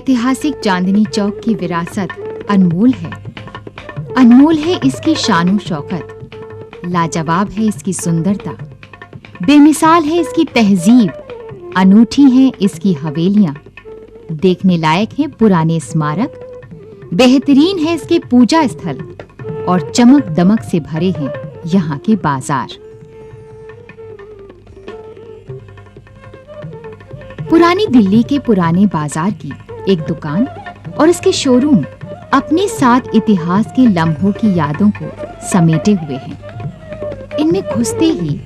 ऐतिहासिक चांदनी चौक की विरासत अनमोल है। अनमोल है इसकी शान शौकत, लाजवाब है इसकी सुंदरता, बेमिसाल है इसकी तहजीब, अनूठी हैं इसकी हवेलियां, देखने लायक हैं पुराने स्मारक, बेहतरीन है इसके पूजा स्थल और चमक दमक से भरे हैं यहाँ के बाजार। पुरानी दिल्ली के पुराने बाजार की एक दुकान और इसके शोरूम अपने साथ इतिहास के लम्हों की यादों को समेटे हुए हैं। इनमें घुसते ही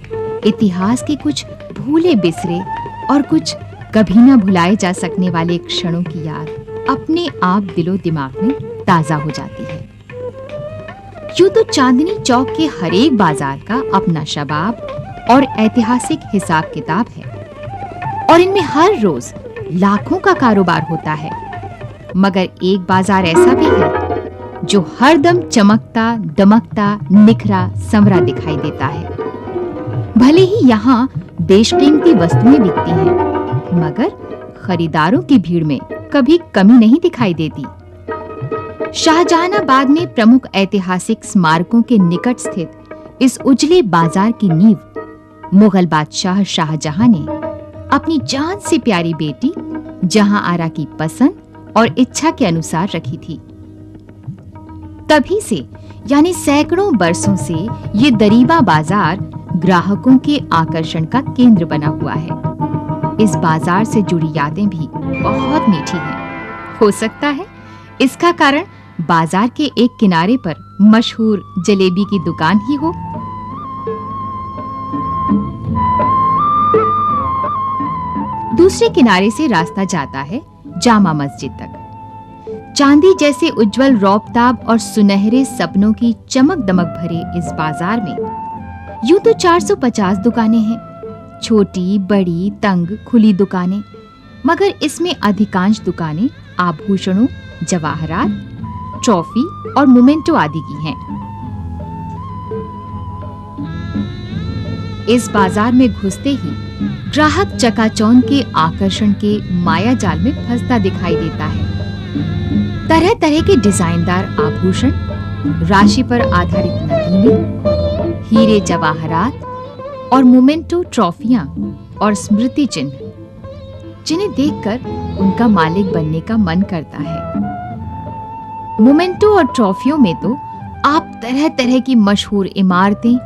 इतिहास के कुछ भूले बिसरे और कुछ कभी ना भुलाए जा सकने वाले क्षणों की याद अपने आप दिलो दिमाग में ताजा हो जाती है। यूं तो चांदनी चौक के हर एक बाजार का अपना शबाब और ऐतिहासिक हिसाब किताब है और इनमें हर रोज लाखों का कारोबार होता है, मगर एक बाजार ऐसा भी है जो हर दम चमकता, दमकता, निखरा, संवरा दिखाई देता है। भले ही यहाँ बेशकीमती वस्तुएं बिकती हैं, मगर खरीदारों की भीड़ में कभी कमी नहीं दिखाई देती। शाहजहानाबाद में प्रमुख ऐतिहासिक स्मारकों के निकट स्थित इस उजले बाजार की नींव मुगल बादशाह शाहजहां ने अपनी जान से प्यारी बेटी जहां आरा की पसंद और इच्छा के अनुसार रखी थी। तभी से यानी सैकड़ों बरसों से ये दरीबा बाजार ग्राहकों के आकर्षण का केंद्र बना हुआ है। इस बाजार से जुड़ी यादें भी बहुत मीठी हैं। हो सकता है इसका कारण बाजार के एक किनारे पर मशहूर जलेबी की दुकान ही हो। दूसरे किनारे से रास्ता जाता है जामा मस्जिद तक। चांदी जैसे उज्जवल रौबताब और सुनहरे सपनों की चमक दमक भरे इस बाजार में यूं तो 450 दुकानें हैं, छोटी, बड़ी, तंग, खुली दुकानें, मगर इसमें अधिकांश दुकानें आभूषणों, जवाहरात, ट्रॉफी और मोमेंटो आदि की हैं। इस बाजार में घुसते ही ग्राहक चकाचौंध के आकर्षण के माया जाल में फंसता दिखाई देता है। तरह तरह के डिजाइनदार आभूषण, राशि पर आधारित नगीने, हीरे जवाहरात और मोमेंटो ट्रॉफियां और स्मृति चिन्ह, जिन्हें देखकर उनका मालिक बनने का मन करता है। मोमेंटो और ट्रॉफियों में तो आप तरह तरह की मशहूर इमारतें,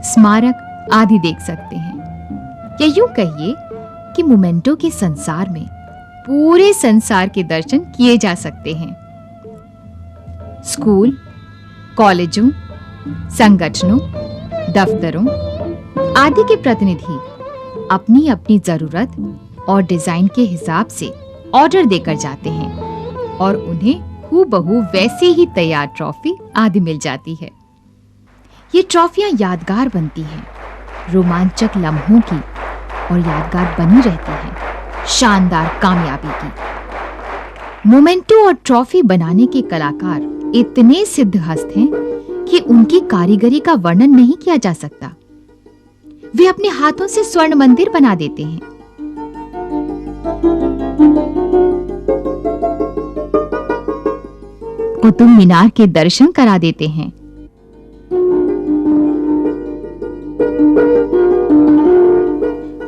स्मारक आदि देख सकते हैं। या यूं कहिए कि मोमेंटो के संसार में पूरे संसार के दर्शन किए जा सकते हैं। स्कूल, कॉलेजों, संगठनों, दफ्तरों आदि के प्रतिनिधि अपनी अपनी जरूरत और डिजाइन के हिसाब से ऑर्डर देकर जाते हैं और उन्हें हूबहू वैसे ही तैयार ट्रॉफी आदि मिल जाती है। ये ट्रॉफियां यादगार बनती हैं, रोमांचक लम्हों की और यादगार बनी रहती हैं, शानदार कामयाबी की। मोमेंटो और ट्रॉफी बनाने के कलाकार इतने सिद्धहस्त हैं कि उनकी कारीगरी का वर्णन नहीं किया जा सकता। वे अपने हाथों से स्वर्ण मंदिर बना देते हैं। कुतुब मीनार के दर्शन करा देते हैं।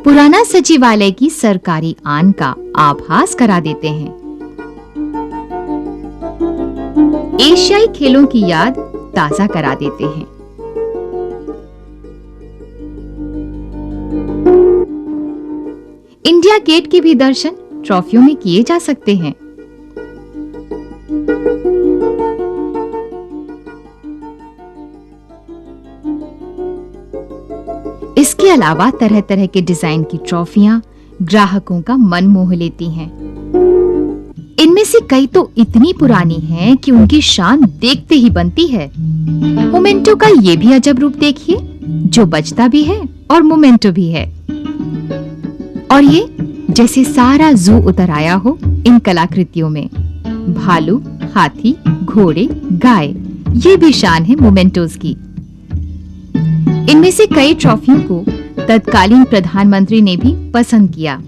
पुराना सचिवालय की सरकारी आन का आभास करा देते हैं। एशियाई खेलों की याद ताजा करा देते हैं। इंडिया गेट के भी दर्शन ट्रॉफियों में किए जा सकते हैं। इसके अलावा तरह तरह के डिजाइन की ट्रॉफियां ग्राहकों का मन मोह लेती हैं। इनमें से कई तो इतनी पुरानी हैं कि उनकी शान देखते ही बनती है। मोमेंटो का ये भी अजब रूप देखिए, जो बचता भी है और मोमेंटो भी है। और ये जैसे सारा जू उतर आया हो इन कलाकृतियों में। भालू, हाथी, घोड़े, गाय, ये भी शान है मोमेंटोज की। इनमें से कई ट्रॉफियों को तत्कालीन प्रधानमंत्री ने भी पसंद किया।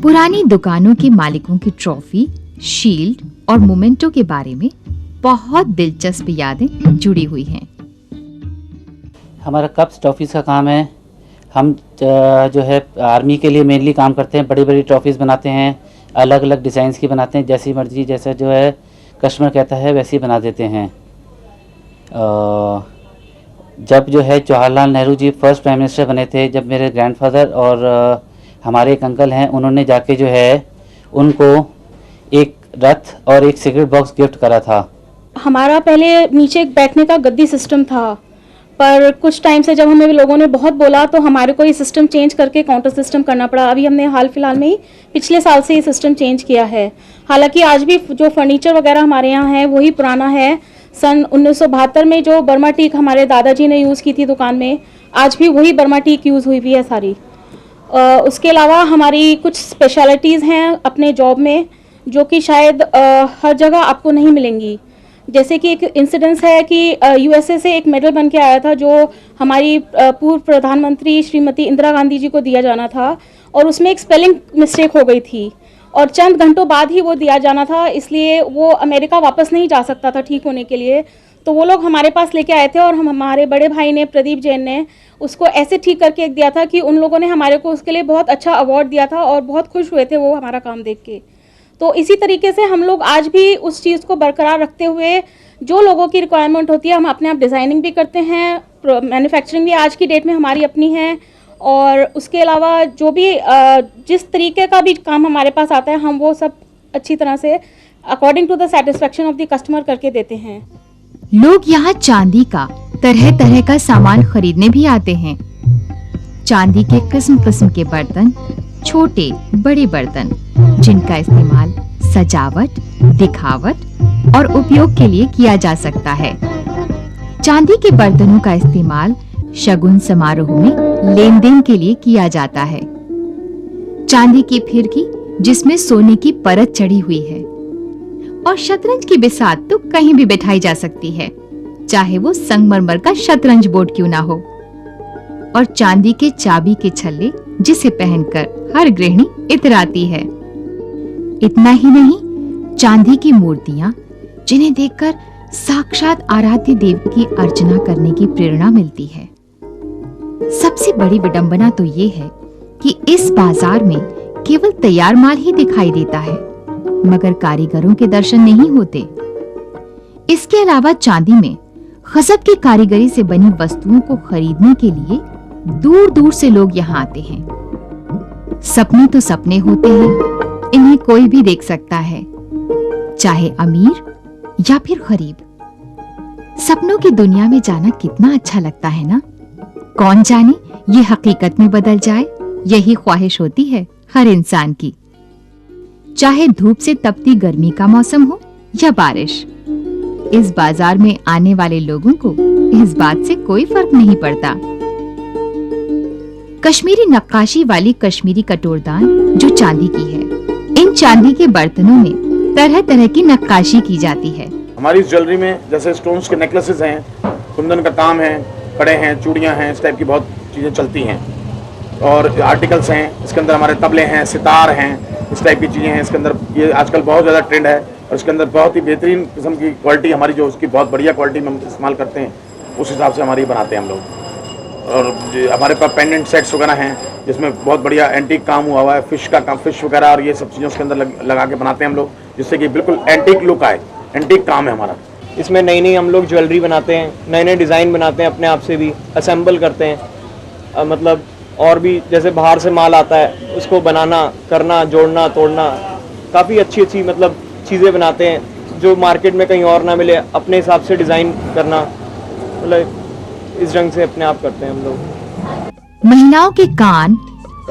पुरानी दुकानों के मालिकों की ट्रॉफी शील्ड और मोमेंटो के बारे में बहुत दिलचस्प यादें जुड़ी हुई हैं। हमारा कप्स ट्रॉफीज़ का काम है। हम जो है आर्मी के लिए मेनली काम करते हैं। बड़ी बड़ी ट्रॉफीज़ बनाते हैं, अलग अलग डिज़ाइंस की बनाते हैं, जैसी मर्जी जैसा जो है कस्टमर कहता है वैसे ही बना देते हैं। जब जो है Jawaharlal Nehru ji first prime minister बने थे, जब मेरे ग्रैंडफादर और हमारे एक अंकल हैं, उन्होंने जाके जो है उनको एक रथ और एक सिगरेट बॉक्स गिफ्ट करा था। हमारा पहले नीचे बैठने का गद्दी सिस्टम था, पर कुछ टाइम से जब हमें लोगों ने बहुत बोला तो हमारे को ये सिस्टम चेंज करके काउंटर सिस्टम करना पड़ा। अभी हमने हाल फिलहाल में ही पिछले साल से ये सिस्टम चेंज किया है। हालांकि आज भी जो फर्नीचर वगैरह हमारे यहाँ है वही पुराना है। सन 1972 में जो बर्मा टीक हमारे दादाजी ने यूज़ की थी दुकान में, आज भी वही बर्मा टीक यूज़ हुई भी है सारी। उसके अलावा हमारी कुछ स्पेशलिटीज़ हैं अपने जॉब में जो कि शायद हर जगह आपको नहीं मिलेंगी। जैसे कि एक इंसिडेंस है कि यूएसए से एक मेडल बन के आया था जो हमारी पूर्व प्रधानमंत्री श्रीमती इंदिरा गांधी जी को दिया जाना था, और उसमें एक स्पेलिंग मिस्टेक हो गई थी और चंद घंटों बाद ही वो दिया जाना था, इसलिए वो अमेरिका वापस नहीं जा सकता था ठीक होने के लिए। तो वो लोग हमारे पास लेके आए थे और हमारे बड़े भाई ने, प्रदीप जैन ने, उसको ऐसे ठीक करके दिया था कि उन लोगों ने हमारे को उसके लिए बहुत अच्छा अवार्ड दिया था और बहुत खुश हुए थे वो हमारा काम देख के। तो इसी तरीके से हम लोग आज भी उस चीज़ को बरकरार रखते हुए जो लोगों की रिक्वायरमेंट होती है हम अपने आप डिज़ाइनिंग भी करते हैं, मैन्युफैक्चरिंग भी आज की डेट में हमारी अपनी है, और उसके अलावा जो भी जिस तरीके का भी काम हमारे पास आता है हम वो सब अच्छी तरह से according to the satisfaction of the customer करके देते हैं। लोग यहाँ चांदी का तरह तरह का सामान खरीदने भी आते हैं। चांदी के किस्म किस्म के बर्तन, छोटे बड़े बर्तन, जिनका इस्तेमाल सजावट, दिखावट और उपयोग के लिए किया जा सकता है। चांदी के बर्तनों का इस्तेमाल शगुन समारोह में लेन देन के लिए किया जाता है। चांदी की फिरकी जिसमें सोने की परत चढ़ी हुई है, और शतरंज की बिसात तो कहीं भी बिठाई जा सकती है, चाहे वो संगमरमर का शतरंज बोर्ड क्यों ना हो। और चांदी के चाबी के छल्ले जिसे पहनकर हर गृहिणी इतराती है। इतना ही नहीं, चांदी की मूर्तियां जिन्हें देखकर साक्षात आराध्य देव की अर्चना करने की प्रेरणा मिलती है। सबसे बड़ी विडंबना तो ये है कि इस बाजार में केवल तैयार माल ही दिखाई देता है, मगर कारीगरों के दर्शन नहीं होते। इसके अलावा चांदी में गजब की कारीगरी से बनी वस्तुओं को खरीदने के लिए दूर दूर से लोग यहाँ आते हैं। सपने तो सपने होते हैं, इन्हें कोई भी देख सकता है, चाहे अमीर या फिर गरीब। सपनों की दुनिया में जाना कितना अच्छा लगता है ना। कौन जाने ये हकीकत में बदल जाए, यही ख्वाहिश होती है हर इंसान की। चाहे धूप से तपती गर्मी का मौसम हो या बारिश, इस बाजार में आने वाले लोगों को इस बात से कोई फर्क नहीं पड़ता। कश्मीरी नक्काशी वाली कश्मीरी कटोरदान जो चांदी की है, इन चांदी के बर्तनों में तरह तरह की नक्काशी की जाती है। हमारी ज्वेलरी में जैसे स्टोन्स के नेकलेसेस हैं, कुंदन का काम है, कड़े हैं, चूड़ियां हैं, इस टाइप की बहुत चीज़ें चलती हैं। और आर्टिकल्स हैं, इसके अंदर हमारे तबले हैं, सितार हैं, इस टाइप की चीज़ें हैं इसके अंदर। ये आजकल बहुत ज़्यादा ट्रेंड है और इसके अंदर बहुत ही बेहतरीन किस्म की क्वालिटी हमारी, जो उसकी बहुत बढ़िया क्वालिटी में हम इस्तेमाल करते हैं, उस हिसाब से हमारी बनाते हैं हम लोग। और हमारे पास पेंडेंट सेट्स वगैरह हैं जिसमें बहुत बढ़िया एंटीक काम हुआ है, फिश का काम, फिश वगैरह और ये सब चीज़ों के अंदर लगा के बनाते हैं हम लोग, जिससे कि बिल्कुल एंटीक लुक आए। एंटीक काम है हमारा। इसमें नई नई हम लोग ज्वेलरी बनाते हैं, नए नए डिज़ाइन बनाते हैं, अपने आप से भी असेंबल करते हैं। मतलब और भी जैसे बाहर से माल आता है उसको बनाना, करना, जोड़ना, तोड़ना, काफ़ी अच्छी अच्छी मतलब चीज़ें बनाते हैं जो मार्केट में कहीं और ना मिले। अपने हिसाब से डिज़ाइन करना, मतलब इस ढंग से अपने आप करते हैं हम लोग। महिलाओं के कान,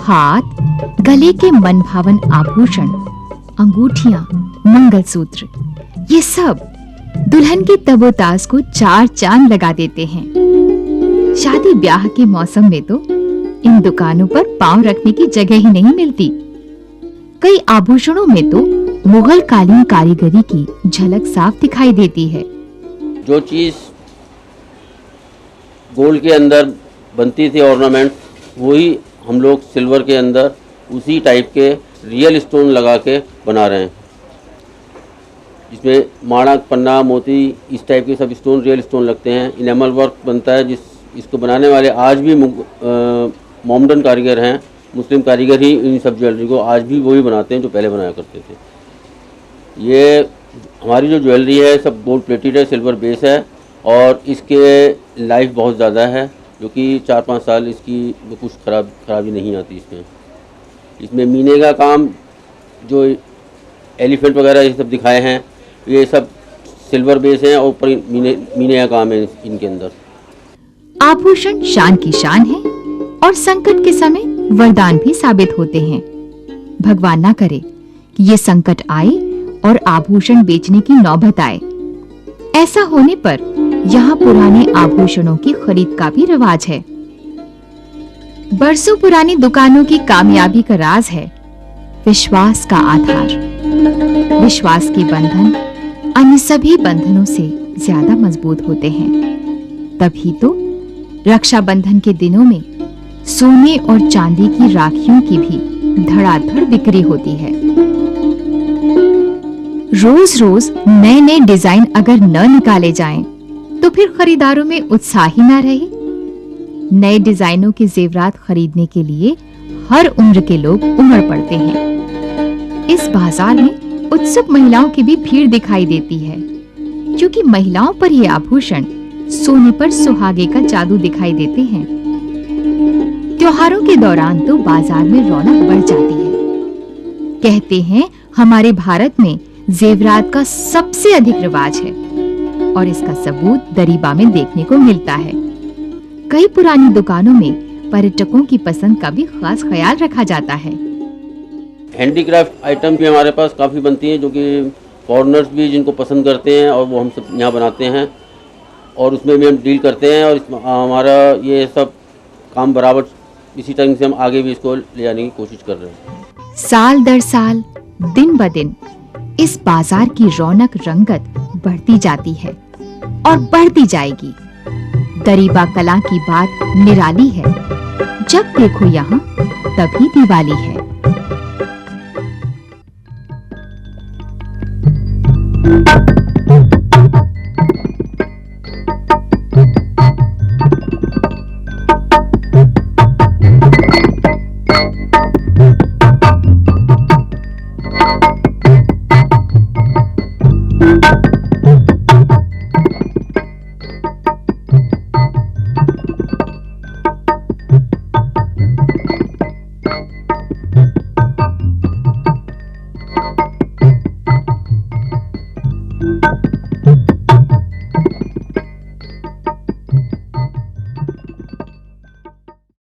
हाथ, गले के मनभावन आभूषण, अंगूठियां, मंगलसूत्र, ये सब दुल्हन की तबोताज को चार चांद लगा देते हैं। शादी ब्याह के मौसम में तो इन दुकानों पर पांव रखने की जगह ही नहीं मिलती। कई आभूषणों में तो मुगल कालीन कारीगरी की झलक साफ दिखाई देती है। जो चीज़ गोल्ड के अंदर बनती थी ऑर्नामेंट, वही हम लोग सिल्वर के अंदर उसी टाइप के रियल स्टोन लगा के बना रहे हैं। जिसमें माणक, पन्ना, मोती इस टाइप के सब स्टोन, रियल स्टोन लगते हैं। इनेमल वर्क बनता है, इसको बनाने वाले आज भी मोमडन कारीगर हैं, मुस्लिम कारीगर ही इन सब ज्वेलरी को आज भी वही बनाते हैं जो पहले बनाया करते थे। ये हमारी जो ज्वेलरी है सब गोल्ड प्लेटेड है, सिल्वर बेस है और इसके लाइफ बहुत ज़्यादा है, जो कि 4-5 साल इसकी कुछ खराबी नहीं आती इसमें मीने का काम, जो एलिफेंट वगैरह ये सब दिखाए हैं, ये सब सिल्वर बेस हैं और ऊपर मीने का काम है इनके अंदर। आभूषण शान की शान है और संकट के समय वरदान भी साबित होते हैं। भगवान ना करे कि ये संकट आए और आभूषण बेचने की नौबत आए। ऐसा होने पर यहाँ पुराने आभूषणों की खरीद का भी रिवाज है। बरसों पुरानी दुकानों की कामयाबी का राज है विश्वास का आधार। विश्वास के बंधन अन्य सभी बंधनों से ज्यादा मजबूत होते हैं। तभी तो रक्षाबंधन के दिनों में सोने और चांदी की राखियों की भी धड़ाधड़ बिक्री होती है। रोज रोज नए नए डिजाइन अगर न निकाले जाएं, तो फिर खरीदारों में उत्साह ही ना रहे। नए डिजाइनों के जेवरात खरीदने के लिए हर उम्र के लोग उमड़ पड़ते हैं। इस बाजार में उत्सुक महिलाओं की भी भीड़ दिखाई देती है, क्योंकि महिलाओं पर ये आभूषण सोने पर सुहागे का जादू दिखाई देते हैं। त्योहारों के दौरान तो बाजार में रौनक बढ़ जाती है। कहते हैं हमारे भारत में जेवरात का सबसे अधिक रिवाज है और इसका सबूत दरीबा में देखने को मिलता है। कई पुरानी दुकानों में पर्यटकों की पसंद का भी खास ख्याल रखा जाता है। हैंडीक्राफ्ट आइटम भी हमारे पास काफ़ी बनती हैं, जो कि फॉरेनर्स भी जिनको पसंद करते हैं और वो हम सब यहाँ बनाते हैं और उसमें भी हम डील करते हैं। और हमारा ये सब काम बराबर इसी तरह से हम आगे भी इसको ले जाने की कोशिश कर रहे हैं। साल दर साल, दिन ब दिन इस बाजार की रौनक रंगत बढ़ती जाती है और बढ़ती जाएगी। दरीबा कला की बात निराली है। जब देखो यहाँ तभी दिवाली है।